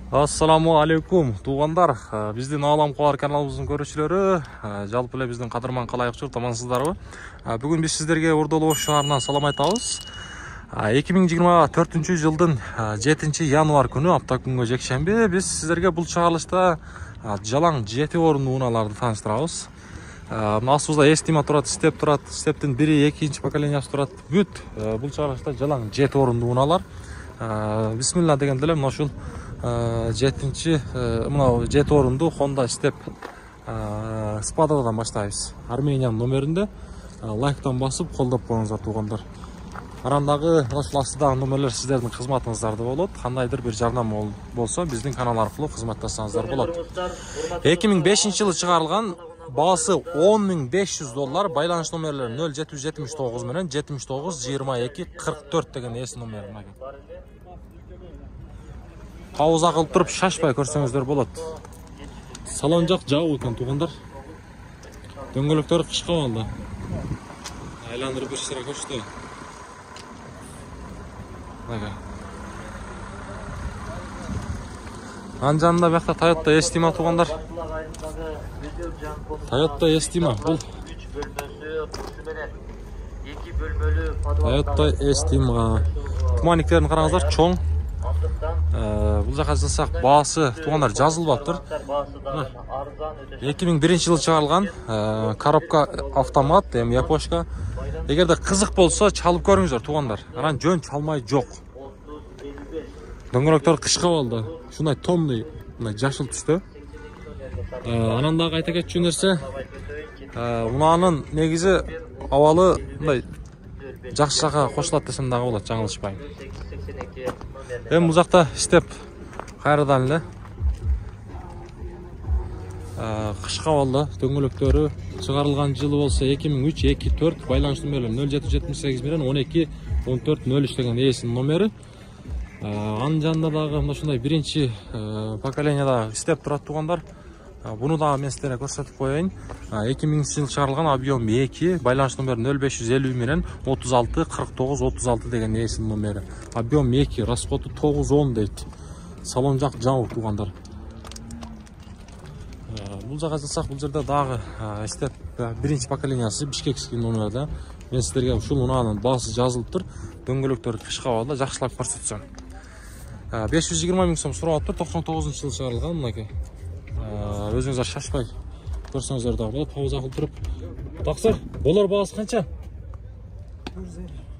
Ассаламу алейкум туғандар, біздің Алам Қуар каналымыздың көрушілері, жалпы эле биздин кадырман калайык жұрт, амансыздарбы? Бүгін біз сіздерге Ордолу шаарынан салам айтабыз. 2024 жылдың 7 январ күнү апта күнгө жекшемби біз сіздерге бұл чыгарылышта жалаң 7 орунду унааларды тааныштырабыз. Астыбызда эстима турат, степ турат, стептин бири, экинчи поколениясы турат. Бүт бұл чыгарылышта жалаң 7 орунду унаалар. Бисмилла деген делем, ошол 7 орунду Honda Step Spada'dan баштайбыз. Армениянын номеринде лайктан басып колдоп коюңуздар туугандар. Арандагы ошол астыдагы номерлер сиздердин кызматыңыздарда болот. Кандайдыр бир жардам болсо биздин канал аркылуу кызматташсаңыздар болот. 2005-жылы чыгарылган, баасы $10.500, байланыш номерлери 0779 менен 79 22 44 деген эс номер. Пауза кылып туруп шашпай көрсөңүздөр болот. Салон жак жабык экен туугандар. Дөңгөлөктөр кышка алды. Айландырып бир шыра көрсөтө. Мага. Анжанда бакта Toyota Estima туугандар. Toyota Estima бул 3 бөлмөсү, курсы менен 2 бөлмөлүү Toyota Estima. Туманиктерин караңыздар, чоң. Бұл жаққа жылсақ баасы туғандар жазылбаптыр. 2001 жылы шығарылған коробка автомат, япошка. Егерде қызық болса чалып көріңіздер туғандар. Аран жөн чалмай жоқ. Дөңгөлөктөр кышка алды. Шундай томный, жашыл түсті. Анандағы айта кетчү нерсе, унаанын негизи абалы жакшы жака кошулат десем дагы болот, жаңылышпайм. Бұл жақта степ қайрадан эле кышка алды. Дөңгөлөктөрү чыгарылган жылы болсо 2003-24, байланыш номерлери 0778 менен 12 14 03 деген эсинин номери. Анын жанында дагы ушундай биринчи поколенияда степ турат туугандар. Буну дагы мен сиздерге көрсөтүп коеюн. 2000-жылы чыгарылган, объем 2, байланыш номери 0550 менен 36 49 36 деген эсинин номери. Объем 2, расходу 9-10 дейт. Салон жак жабык туугандар. Бул жака жылсак, бул жерде дагы степ биринчи поколениясы бишкекский номерде. Мен сиздерге ушул унаанын баасы жазылыптыр. Дөңгөлөктөр кышка абалда жакшылап көрсөтсөм. 520 000 сом сурап атып, 99-жылы чыгарылган мынакей. Өзүңүздөр шашпай көрсөңүздөр да болот. Пауза кылып туруп. Таксыр, болор баасы канча?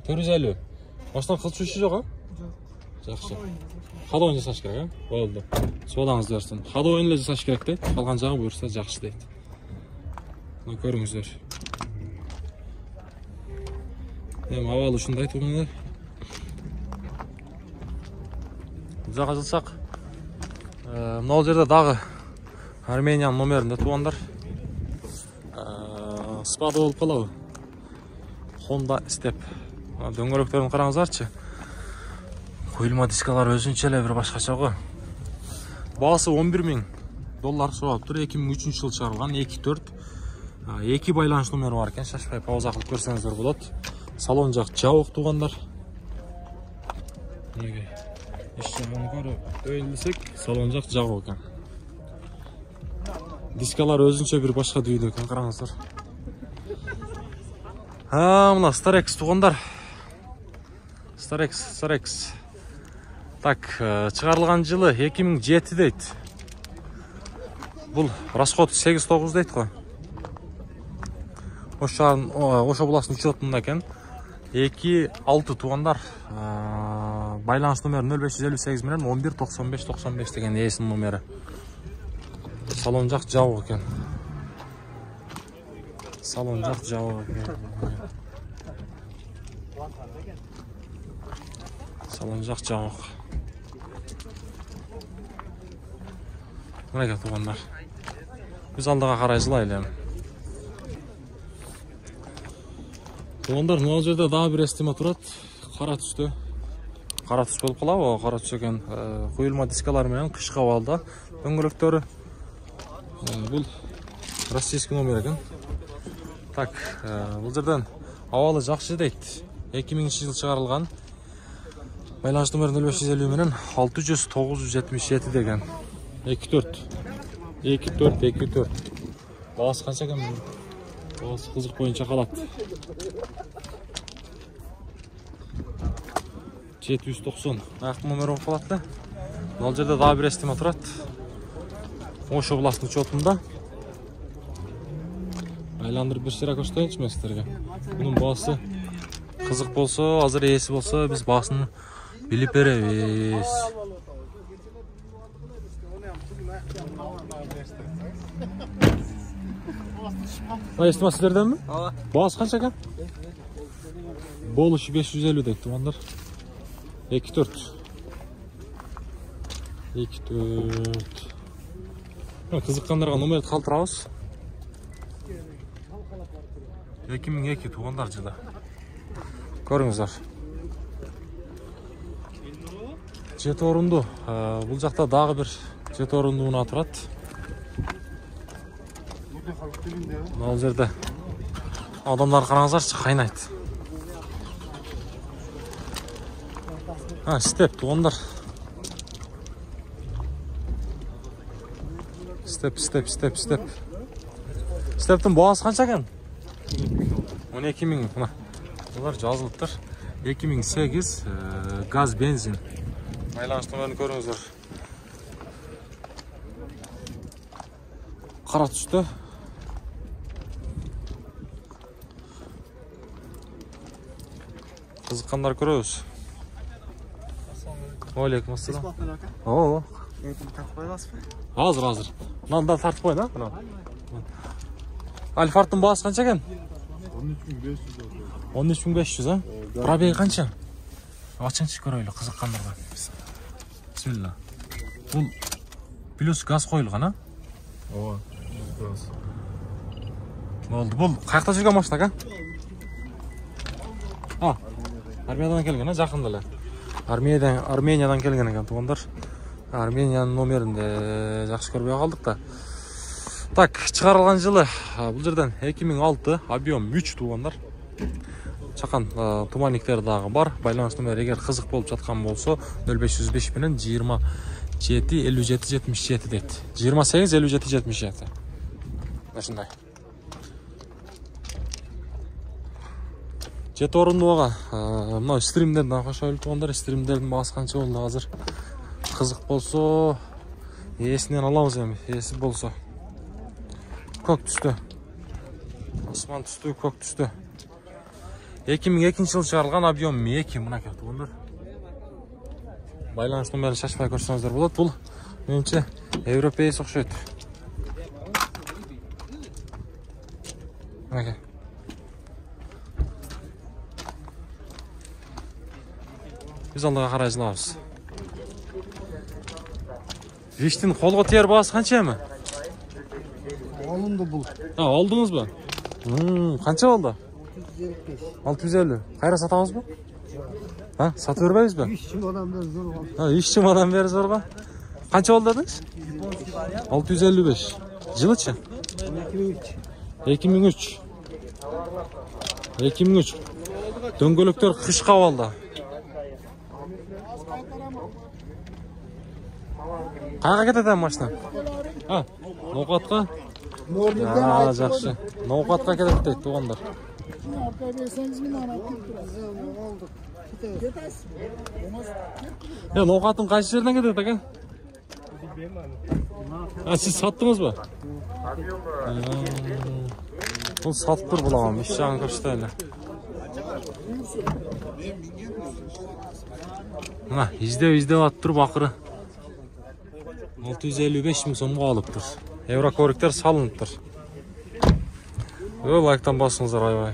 450. Баштан кылчуучу жок, а? Жакшы. Ходовын жасаш керек, а? Болду. Содаңызды берсин. Ходовын эле жасаш керек дейт. Калган жагы буюрса жакшы дейт. Мына көрүңүздөр. Абалы ушундай туугандар. Жака жылсак, мына жерде дагы Армениянын номеринде туугандар. Спада болуп калабы. Honda Step. Дөңгөлөктөрүн караңыздарчы. Коюлма дискалар өзүнчө эле бир башкача го. Баасы $11.000 сурап тур. 2003 жылы чыгарылган, 2-4. 2 байланыш номери бар экен. Шашпай пауза кылып көрсөңүздөр болот. Салон жак жабык туугандар. Мынакей. Ишче монгору өйүлсөк, салон жак жабык экен. Дискалар өзүнчө бир башка дүйдө экен, караңыздар. Мына Starex туугандар. Starex. Так, чыгарылган жылы 2007 дейт. Бул расход 8-9 дейт го. Ошо буласын учетунда экен. 2-6 туугандар. Байланыш номери 0558 менен 11 95 95 деген эсинин номери. Салон жак жабык экен. Салон жак жабык экен. Салон жак жабык. Мына туугандар. Биз алдыга карай жылайлы. Туугандар, мына жерде дагы бир эстима турат. Кара түстө. Кара түс болуп калабы? Кара түс экен. Коюлма дискалар менен кышка абалда. Дөңгөлөктөрү бул российский номер экен. Так, бул жерден абалы жакшы дейт. 2000-жылы чыгарылган. Байланыш номері 0550 менен 600 977 деген. 24. 24. Бағасы қанша екен? Бағасы қызық бойынша қалады. 790. Аяқтың номері болып қалады. Бұл жерде daha bir estima тұрады. Ош областың учетында. Айландырып бір шырақ көштейінші мәстерге. Бұның бағасы қызық болса, азыр есі болса, біз бағасын біліп береміз. Естима сіздерден бі? Бағасы қанша екен? Бол іші 550 дейді туғандар. 24. 24. Қызыққандарға номерді қалтырамыз. 2002 туғандар жылы. Көріңіздер. 7 орынды. Бұл жақта дағы бір 7 орынды ұна тұрады. Бұл жерде адамдар қараңыздаршы қайнайды. Степ туғандар. Степ. Стептің бағасы қанша екен? 12 мың. Бұлар жазылыптыр. 2008 газ бензин. Байланыш номерін көріңіздер. Қара түсті. Қызыққандар көріңіз. Алейкум ассалам. О. Тартып қойасыз ба? Азыр. Мынаны да тартып қой, да? Альфардтың бағасы қанша екен? 13500, а? Пробеги қанша? Açınçı көрөйлү қызыққандарға. Бисмилла. Бұл плюс газ қойылған, а? Ооба, газ. Болды. Бұл қаяқта жүрген машина, а? Армиядан келген, а? Жақында эле. Армениядан келген екен туғандар. Арменияның номерінде жақсы көрбей қалдық та. Так, шығарылған жылы бұл жерден 2006, объем 3 туғандар. Чақан туманниктер дағы бар. Байланыс номері егер қызық болып жатқан болса 0505 менен 27 57 77 дейді. 28 57 77. Осындай. 7 орынды оға. Мынау стримдерден қоша өлтіғандар. Стримдердің бағасы қанша болды қазір. Қызық болса, есінен аламыз әмі. Есі болса. Көк түсті. Осман түсті, көк түсті. 2002 жыл шығарылған объем 2 мұна кетті бұндар. Байланыс номерін шашпай көрсеңіздер болады. Бұл меніңше европейс ұқсайды. Мінеке. Біз алдаға қарай жылабыз. Виштің қолға тияр бағасы қанша әмі? Алынды бұл. Алдыңыз ба? Қанша болды? 650. Қайра сатамыз ба? Сатып өрбейіз ба? Ешчім адам бері зор ғой. Ешчім адам бері зор ба? Қанша болды дедіңіз? 655. Жылы че? 2003. 2003. Дөңгөлөктөр қышқа болды. Қайға кетеді машина? Ноқатқа? Жақшы. Ноқатқа кетеді дейді туғандар. Ноқатын қайсы жерден кетеді екен? Сіз саттыңыз ба? Бұл сатып тұр бұл ағам. Еш жағын көрсетелі. Издеу ат тұр бақыры. 655 мың сомға алып тұр. Еврокоректер салынып тұр. Лайктан басыңыздар айбай.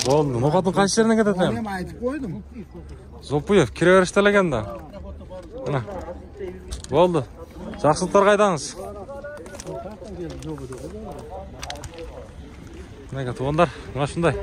Болды, ноқатын қайсы жерінен кетеді? Мен айтып қойдым. Зопуев, кіре беріштелеген да. Болды. Жақсылықтар қайдаңыз. Туғандар, мына шындай.